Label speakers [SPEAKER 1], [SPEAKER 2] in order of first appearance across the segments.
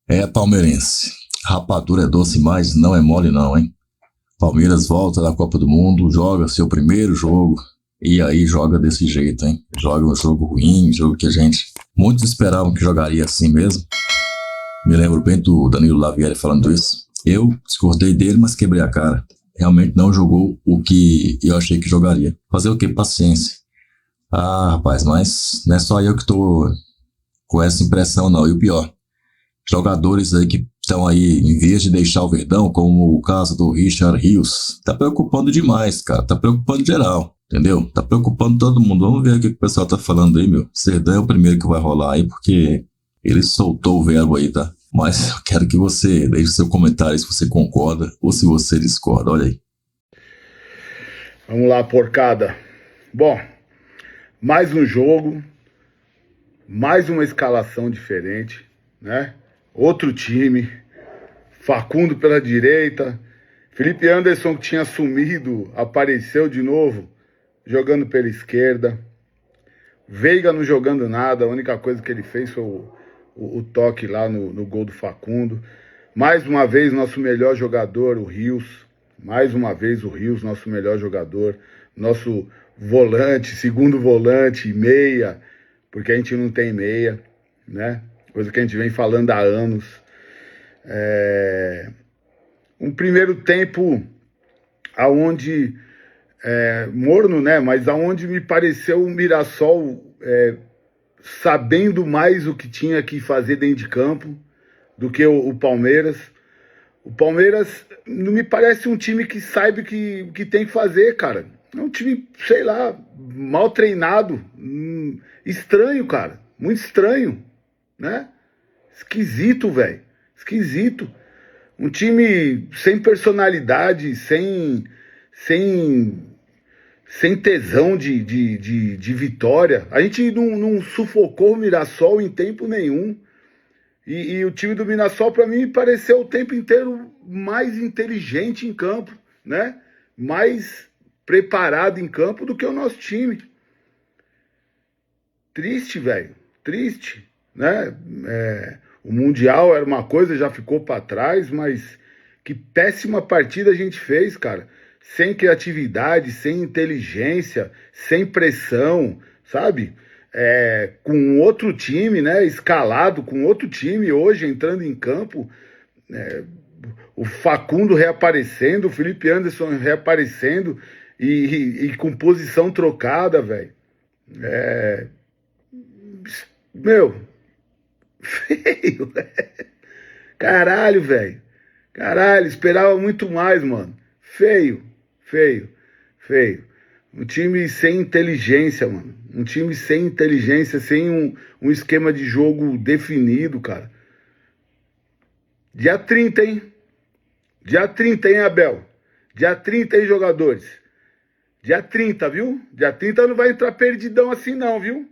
[SPEAKER 1] É palmeirense. Rapadura é doce, mas não é mole não, hein? Palmeiras volta da Copa do Mundo, joga seu primeiro jogo e aí joga desse jeito, hein? Joga um jogo ruim, um jogo que a gente muitos esperavam que jogaria assim mesmo. Me lembro bem do Danilo Lavieri falando isso. Eu discordei dele, mas quebrei a cara. Realmente não jogou o que eu achei que jogaria. Fazer o quê? Paciência. Ah, rapaz, mas não é só eu que tô com essa impressão não. E o pior, jogadores aí que estão aí, em vez de deixar o Verdão, como o caso do Richard Rios, tá preocupando demais, cara. Tá preocupando geral, entendeu? Tá preocupando todo mundo. Vamos ver o que o pessoal tá falando aí, meu. Verdão é o primeiro que vai rolar aí, porque ele soltou o verbo aí, tá? Mas eu quero que você deixe seu comentário se você concorda ou se você discorda. Olha aí.
[SPEAKER 2] Vamos lá, porcada. Bom, mais um jogo, mais uma escalação diferente, né? Outro time, Facundo pela direita, Felipe Anderson, que tinha sumido, apareceu de novo, jogando pela esquerda. Veiga não jogando nada, a única coisa que ele fez foi o toque lá no gol do Facundo. Mais uma vez, nosso melhor jogador, o Rios. Mais uma vez, o Rios, nosso melhor jogador. Nosso volante, segundo volante, meia, porque a gente não tem meia, né? Coisa que a gente vem falando há anos. Um primeiro tempo aonde morno, né? Mas aonde me pareceu o Mirassol sabendo mais o que tinha que fazer dentro de campo do que o Palmeiras. O Palmeiras não me parece um time que sabe o que tem que fazer, cara. É um time, sei lá, mal treinado, estranho, cara. Muito estranho, né? Esquisito, velho. Esquisito. Um time sem personalidade, sem tesão de vitória. A gente não sufocou o Mirassol em tempo nenhum. E o time do Mirassol, para mim, pareceu o tempo inteiro mais inteligente em campo, né? Mais preparado em campo do que o nosso time. Triste, velho. Triste, né? O Mundial era uma coisa, já ficou para trás, mas que péssima partida a gente fez, cara. Sem criatividade, sem inteligência, sem pressão, sabe? Com outro time, né? Escalado com outro time hoje entrando em campo. O Facundo reaparecendo, o Felipe Anderson reaparecendo e com posição trocada, velho. Meu, feio, velho. Caralho, velho. Caralho, esperava muito mais, mano. Feio, feio, feio. Um time sem inteligência, mano. Um time sem inteligência, sem um esquema de jogo definido, cara. Dia 30, hein? Dia 30, hein, Abel? Dia 30, hein, jogadores? Dia 30, viu? Dia 30 não vai entrar perdidão assim não, viu?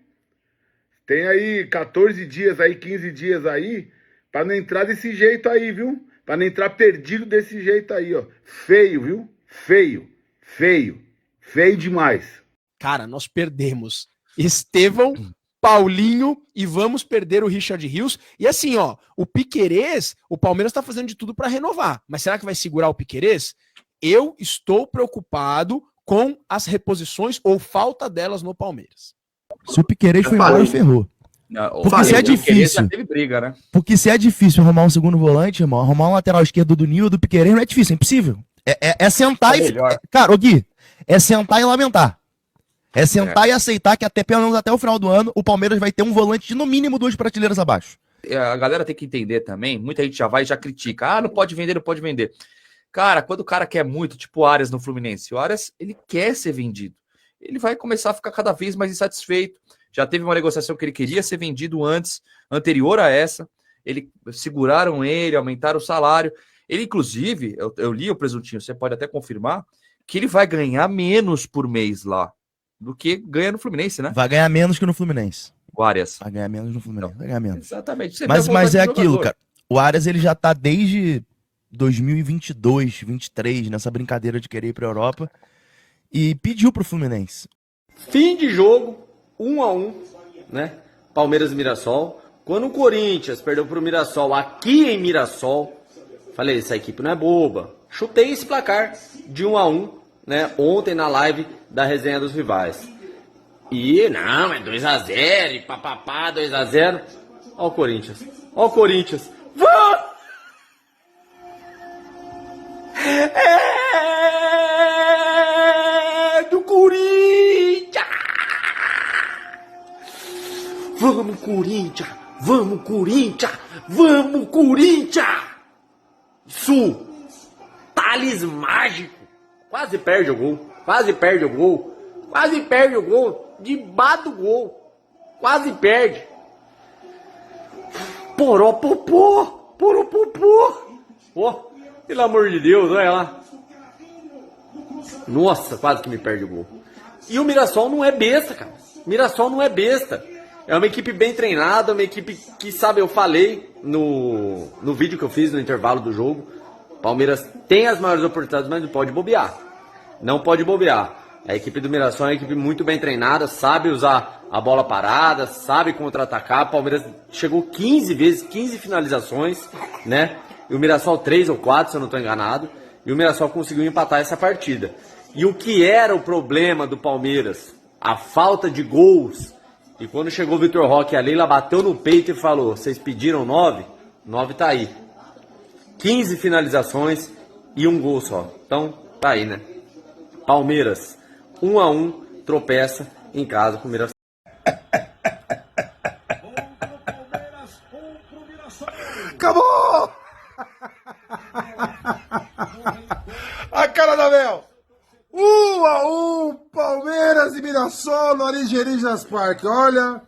[SPEAKER 2] Tem aí 14 dias aí, 15 dias aí, pra não entrar desse jeito aí, viu? Pra não entrar perdido desse jeito aí, ó. Feio, viu? Feio, feio, feio demais.
[SPEAKER 3] Cara, nós perdemos Estevão, Paulinho e vamos perder o Richard Rios. E assim, ó, o Piquerez, o Palmeiras tá fazendo de tudo para renovar. Mas será que vai segurar o Piquerez? Eu estou preocupado com as reposições ou falta delas no Palmeiras.
[SPEAKER 4] Se o Piquerez for embora, ferrou. Porque se é difícil.
[SPEAKER 5] Já teve briga, né?
[SPEAKER 4] Porque se é difícil arrumar um segundo volante, irmão, arrumar um lateral esquerdo do Nil ou do Piquerez não é difícil, é impossível. É sentar e. Cara, ô Gui, é sentar e lamentar. É sentar e aceitar que até pelo menos até o final do ano o Palmeiras vai ter um volante de no mínimo 2 prateleiras abaixo.
[SPEAKER 5] A galera tem que entender também, muita gente já vai e já critica. Ah, não pode vender, não pode vender. Cara, quando o cara quer muito, tipo o Arias no Fluminense, o Arias, ele quer ser vendido. Ele vai começar a ficar cada vez mais insatisfeito. Já teve uma negociação que ele queria ser vendido antes, anterior a essa. Seguraram ele, aumentaram o salário. Ele, inclusive, eu li o Presuntinho, você pode até confirmar, que ele vai ganhar menos por mês lá do que ganha no Fluminense, né?
[SPEAKER 4] Vai ganhar menos que no Fluminense.
[SPEAKER 5] O Arias.
[SPEAKER 4] Vai ganhar menos no Fluminense. Vai ganhar menos.
[SPEAKER 5] Exatamente.
[SPEAKER 4] Mas é aquilo, cara. O Arias, ele já tá desde 2022, 2023, nessa brincadeira de querer ir pra Europa. E pediu pro Fluminense.
[SPEAKER 6] Fim de jogo, 1-1, né? Palmeiras e Mirassol. Quando o Corinthians perdeu pro Mirassol aqui em Mirassol, falei, essa equipe não é boba. Chutei esse placar de 1-1, né, ontem na live da resenha dos rivais. E não, é 2-0, e papapá, 2-0. Ó o Corinthians. Ó o Corinthians. É do Corinthians! Vamos, Corinthians! Vamos, Corinthians! Vamos, Corinthians! Isso! Thales mágico! Quase perde o gol. Quase perde o gol. Quase perde o gol. Debaixo do gol. Quase perde. Poropopô! Poropopô! Ó, pelo amor de Deus, olha lá. Nossa, quase que me perde o gol. E o Mirassol não é besta, cara. Mirassol não é besta. É uma equipe bem treinada, uma equipe que, sabe, eu falei no vídeo que eu fiz no intervalo do jogo. Palmeiras tem as maiores oportunidades, mas não pode bobear. Não pode bobear. A equipe do Mirassol é uma equipe muito bem treinada, sabe usar a bola parada, sabe contra-atacar. O Palmeiras chegou 15 vezes, 15 finalizações, né? E o Mirassol 3 ou 4, se eu não estou enganado. E o Mirassol conseguiu empatar essa partida. E o que era o problema do Palmeiras? A falta de gols. E quando chegou o Vitor Roque, a Leila bateu no peito e falou, vocês pediram 9? 9 tá aí. 15 finalizações e um gol só. Então, tá aí, né? Palmeiras, 1-1, tropeça em casa com o Mirassol.
[SPEAKER 2] Acabou! A cara da Mel! 1-1, Palmeiras e Mirassol no Alienígenas Parque. Olha,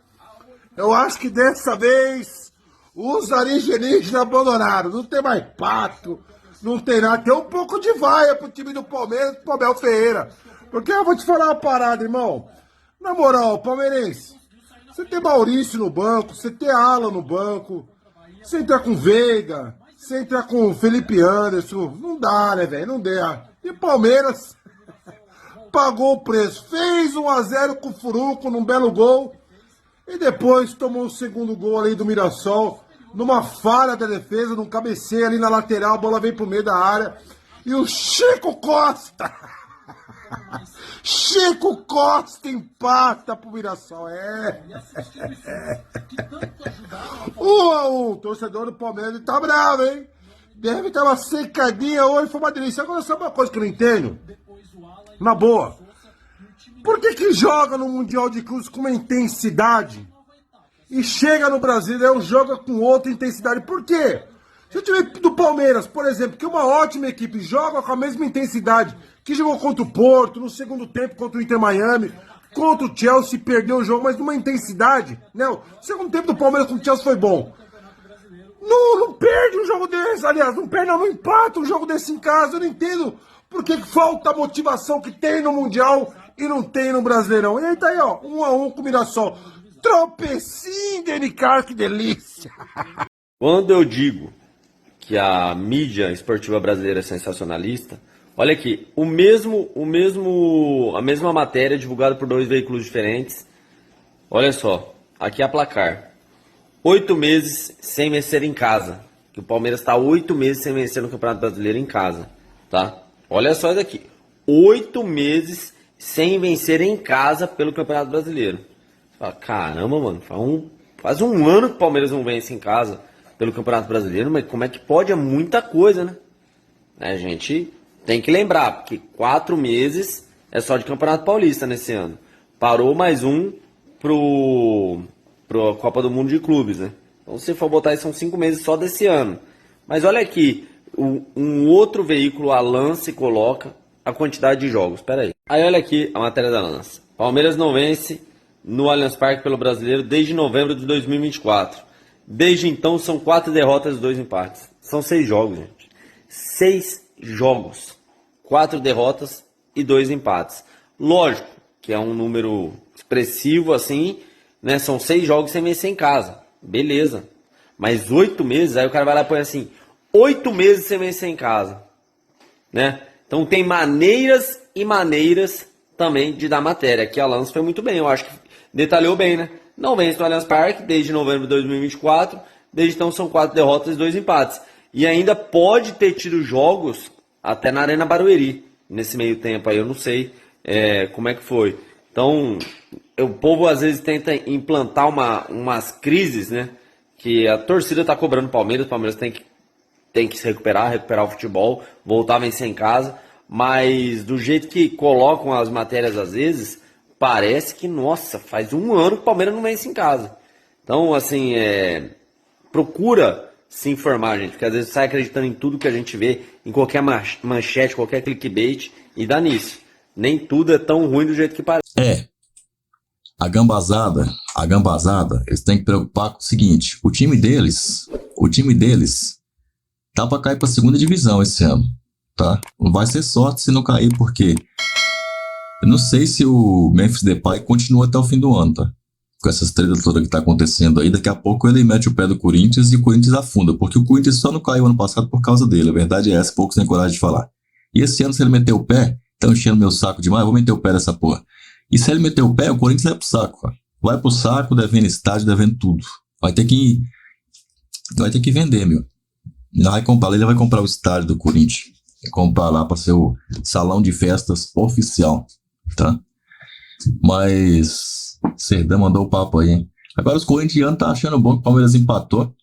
[SPEAKER 2] eu acho que dessa vez os alienígenas abandonaram. Não tem mais pato, não tem nada. Tem um pouco de vaia pro time do Palmeiras, pro Abel Ferreira. Porque eu vou te falar uma parada, irmão. Na moral, palmeirense, você tem Maurício no banco, você tem Alan no banco, você entra com Veiga, você entra com Felipe Anderson. Não dá, né, velho? Não dá. E Palmeiras pagou o preço. Fez 1-0 com o Furuco num belo gol. E depois tomou o segundo gol ali do Mirassol. Numa falha da defesa, num cabeceio ali na lateral. A bola veio pro meio da área. E o Chico Costa. Chico Costa empata pro Mirassol. 1-1. Torcedor do Palmeiras tá bravo, hein? Deve ter uma secadinha hoje. Foi uma delícia. Agora, sabe uma coisa que eu não entendo? Na boa. Por que joga no Mundial de Clubes com uma intensidade e chega no Brasileirão joga com outra intensidade? Por quê? Se eu tiver do Palmeiras, por exemplo, que é uma ótima equipe, joga com a mesma intensidade que jogou contra o Porto, no segundo tempo contra o Inter Miami, contra o Chelsea, perdeu o jogo, mas numa intensidade, né? O segundo tempo do Palmeiras com o Chelsea foi bom. Não perde um jogo desse, aliás, não empata um jogo desse em casa. Eu não entendo por que falta a motivação que tem no Mundial e não tem no Brasileirão. E aí tá aí, ó, 1-1 com o Mirassol. Tropecinho de NK, que delícia!
[SPEAKER 6] Quando eu digo que a mídia esportiva brasileira é sensacionalista, olha aqui, a mesma matéria divulgada por 2 veículos diferentes. Olha só, aqui é a placar. 8 meses sem vencer em casa. Que o Palmeiras está 8 meses sem vencer no Campeonato Brasileiro em casa, tá? Olha só isso aqui. 8 meses sem vencer em casa pelo Campeonato Brasileiro. Você fala, caramba, mano, faz um ano que o Palmeiras não vence em casa pelo Campeonato Brasileiro, mas como é que pode? É muita coisa, né? A gente tem que lembrar, porque 4 meses é só de Campeonato Paulista nesse ano. Parou mais um pro Copa do Mundo de Clubes, né? Então, se for botar aí, são 5 meses só desse ano. Mas olha aqui, um outro veículo, a Lance, coloca a quantidade de jogos. Espera aí. Aí olha aqui a matéria da Lance. Palmeiras não vence no Allianz Parque pelo Brasileiro desde novembro de 2024. Desde então são 4 derrotas e 2 empates. São 6 jogos, gente. 6 jogos. 4 derrotas e 2 empates. Lógico que é um número expressivo assim, né? São 6 jogos sem vencer em casa. Beleza. Mas 8 meses, aí o cara vai lá e põe assim, 8 meses sem vencer em casa, né? Então tem maneiras e maneiras também de dar matéria. Aqui a Lance foi muito bem, eu acho que detalhou bem, né? Não vence no Allianz Parque desde novembro de 2024. Desde então são 4 derrotas e 2 empates. E ainda pode ter tido jogos até na Arena Barueri nesse meio tempo aí. Eu não sei como é que foi. Então, o povo às vezes tenta implantar umas crises, né? Que a torcida tá cobrando o Palmeiras tem que se recuperar o futebol, voltar a vencer em casa. Mas do jeito que colocam as matérias às vezes, parece que, nossa, faz um ano que o Palmeiras não vence em casa. Então, assim, procura se informar, gente, porque às vezes sai acreditando em tudo que a gente vê, em qualquer manchete, qualquer clickbait, e dá nisso. Nem tudo é tão ruim do jeito que parece.
[SPEAKER 1] A gambazada, eles têm que preocupar com o seguinte, o time deles tá pra cair pra segunda divisão esse ano, tá? Não vai ser sorte se não cair, porque eu não sei se o Memphis Depay continua até o fim do ano, tá? Com essas tretas todas que tá acontecendo aí, daqui a pouco ele mete o pé do Corinthians e o Corinthians afunda, porque o Corinthians só não caiu ano passado por causa dele, a verdade é essa, poucos têm coragem de falar. E esse ano, se ele meter o pé, estão enchendo meu saco demais, eu vou meter o pé nessa porra. E se ele meter o pé, o Corinthians vai pro saco, cara. Vai pro saco, devendo estádio, devendo tudo. Vai ter que vender, meu. Ele vai comprar o estádio do Corinthians. Vai comprar lá pra ser o salão de festas oficial, tá? Mas Serdão mandou o papo aí, hein? Agora os corintianos tá achando bom que o Palmeiras empatou.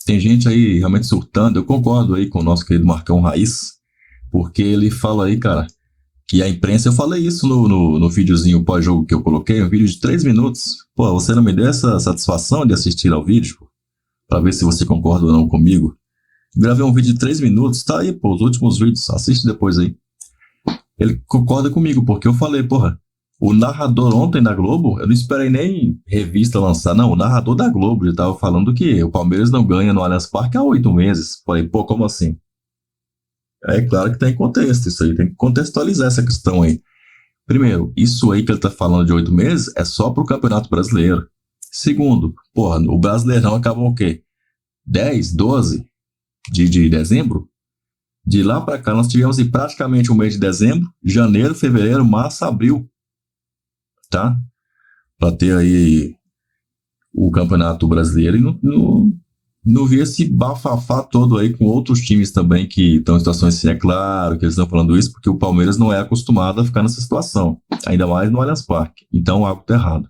[SPEAKER 1] Tem gente aí realmente surtando. Eu concordo aí com o nosso querido Marcão Raiz, porque ele fala aí, cara, que a imprensa, eu falei isso no videozinho pós-jogo que eu coloquei, um vídeo de 3 minutos. Pô, você não me deu essa satisfação de assistir ao vídeo, pô, pra ver se você concorda ou não comigo? Gravei um vídeo de 3 minutos, tá aí, pô, os últimos vídeos, assiste depois aí. Ele concorda comigo, porque eu falei, porra, o narrador ontem da Globo, eu não esperei nem revista lançar, não, o narrador da Globo já tava falando que o Palmeiras não ganha no Allianz Parque há 8 meses. Falei, pô, como assim? É claro que tem contexto, isso aí, tem que contextualizar essa questão aí. Primeiro, isso aí que ele tá falando de 8 meses é só pro Campeonato Brasileiro. Segundo, porra, o Brasileirão acabou o quê? 10, 12 de dezembro? De lá pra cá nós tivemos praticamente o mês de dezembro, janeiro, fevereiro, março, abril, tá? Pra ter aí o Campeonato Brasileiro e não vi esse bafafá todo aí com outros times também que estão em situações assim. É claro que eles estão falando isso porque o Palmeiras não é acostumado a ficar nessa situação, ainda mais no Allianz Parque. Então algo tá errado.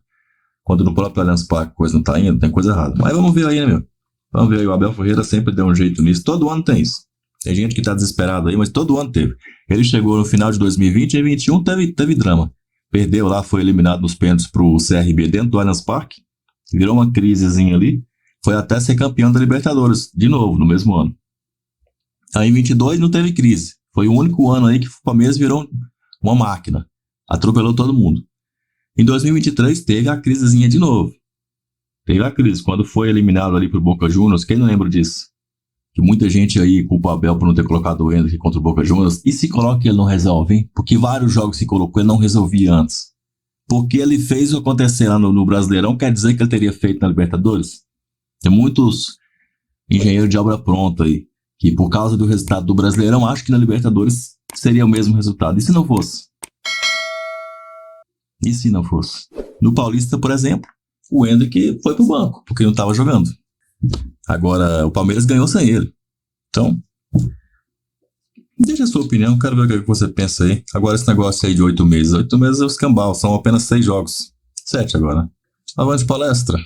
[SPEAKER 1] Quando no próprio Allianz Parque a coisa não tá indo, tem coisa errada. Mas vamos ver aí, né, meu? Vamos ver aí, o Abel Ferreira sempre deu um jeito nisso. Todo ano tem isso. Tem gente que tá desesperado aí, mas todo ano teve. Ele chegou no final de 2020 e 2021 teve drama. Perdeu lá, foi eliminado nos pênaltis pro CRB dentro do Allianz Parque. Virou uma crisezinha ali. Foi até ser campeão da Libertadores, de novo, no mesmo ano. Aí em 22 não teve crise. Foi o único ano aí que o Palmeiras virou uma máquina. Atropelou todo mundo. Em 2023 teve a crisezinha de novo. Teve a crise. Quando foi eliminado ali pro Boca Juniors, quem não lembra disso? Que muita gente aí culpa o Abel por não ter colocado o Endrick contra o Boca Juniors. E se coloca e ele não resolve, hein? Porque vários jogos se colocou ele não resolvia antes. Porque ele fez o acontecer lá no Brasileirão, quer dizer que ele teria feito na Libertadores? Tem muitos engenheiros de obra pronta aí, que por causa do resultado do Brasileirão, acho que na Libertadores seria o mesmo resultado. E se não fosse? E se não fosse? No Paulista, por exemplo, o Endrick foi pro banco, porque não estava jogando. Agora, o Palmeiras ganhou sem ele. Então, deixa a sua opinião, quero ver o que você pensa aí. Agora esse negócio aí de 8 meses. 8 meses é o escambau, são apenas 6 jogos. 7 agora. Avante palestra.